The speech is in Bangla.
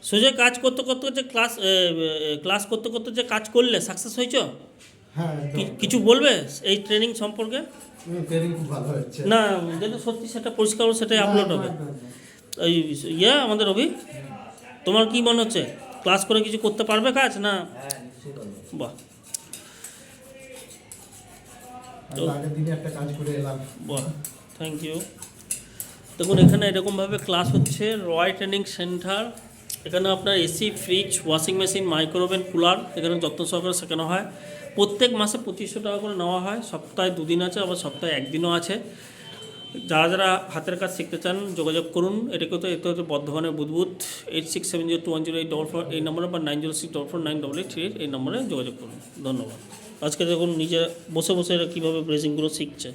সোজা কাজ করতে করতে যে ক্লাস করতে করতে যে কাজ করলে সাকসেস হয়েছো? হ্যাঁ, একদম। কিছু বলবে এই ট্রেনিং সম্পর্কে? ট্রেনিং খুব ভালো হচ্ছে। না, যেটা সত্যি সেটা পরিষ্কার হবে, সেটাই না, আপলোড একদম, হবে। একদম, একদম। এই আমাদের অভি, তোমার কি মনে হচ্ছে ক্লাস করে কিছু করতে পারবে কাজ না? হ্যাঁ, নিশ্চয়ই পারবো। বাহ, আমি তো আগের দিনে একটা কাজ করে এলাম। বাহ, থ্যাংক ইউ। দেখুন, এখানে এরকমভাবে ক্লাস হচ্ছে রয় ট্রেনিং সেন্টার। এখানে আপনার AC, fridge, washing machine, micro oven, cooler এখানে যত্ন সহকারে শেখানো হয়। প্রত্যেক মাসে 2500 টাকা করে নেওয়া হয়। সপ্তাহে 2 দিন আছে, আবার সপ্তাহে 1 দিনও আছে। যারা যারা হাতের কাজ শিখতে চান যোগাযোগ করুন। এতে হচ্ছে বর্ধমানের বুধবুধ 8670210844 এই নম্বরে, বা 9064498838 এই নম্বরে যোগাযোগ করুন। ধন্যবাদ। আজকে দেখুন নিজে বসে বসে এরা কীভাবে ব্রেজিংগুলো শিখছে।